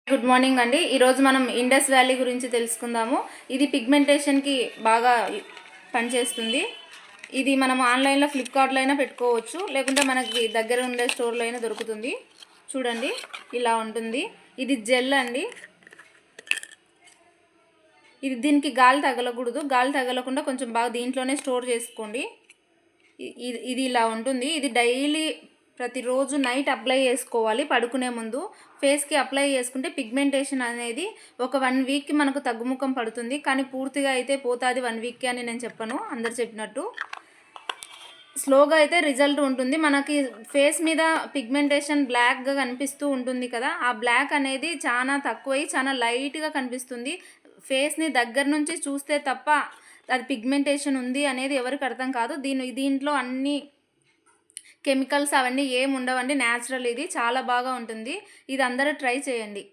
Good morning అండి. ఈరోజు మనం ఇండస్ వ్యాలీ గురించి తెలుసుకుందాము. ఇది పిగ్మెంటేషన్కి బాగా పనిచేస్తుంది. ఇది మనం ఆన్లైన్లో ఫ్లిప్కార్ట్లో అయినా పెట్టుకోవచ్చు, లేకుంటే మనకి దగ్గర ఉండే స్టోర్లో అయినా దొరుకుతుంది. చూడండి, ఇలా ఉంటుంది. ఇది జెల్ అండి. దీనికి గాలి తగలకూడదు. గాలి తగలకుండా కొంచెం బాగా దీంట్లోనే స్టోర్ చేసుకోండి. ఇది ఇలా ఉంటుంది. ఇది డైలీ ప్రతిరోజు నైట్ అప్లై చేసుకోవాలి పడుకునే ముందు. ఫేస్కి అప్లై చేసుకుంటే పిగ్మెంటేషన్ అనేది ఒక 1 వీక్కి మనకు తగ్గుముఖం పడుతుంది. కానీ పూర్తిగా అయితే పోతుంది 1 వీక్కి అని నేను చెప్పను, అందరు చెప్పినట్టు. స్లోగా అయితే రిజల్ట్ ఉంటుంది. మనకి ఫేస్ మీద పిగ్మెంటేషన్ బ్లాక్గా కనిపిస్తూ ఉంటుంది కదా, ఆ బ్లాక్ అనేది చాలా తక్కువై చాలా లైట్గా కనిపిస్తుంది. ఫేస్ని దగ్గర నుంచి చూస్తే తప్ప అది పిగ్మెంటేషన్ ఉంది అనేది ఎవరికి అర్థం కాదు. దీంట్లో అన్ని కెమికల్స్ అవన్నీ ఏమి ఉండవండి, న్యాచురల్. ఇది చాలా బాగా ఉంటుంది. ఇది అందరూ ట్రై చేయండి.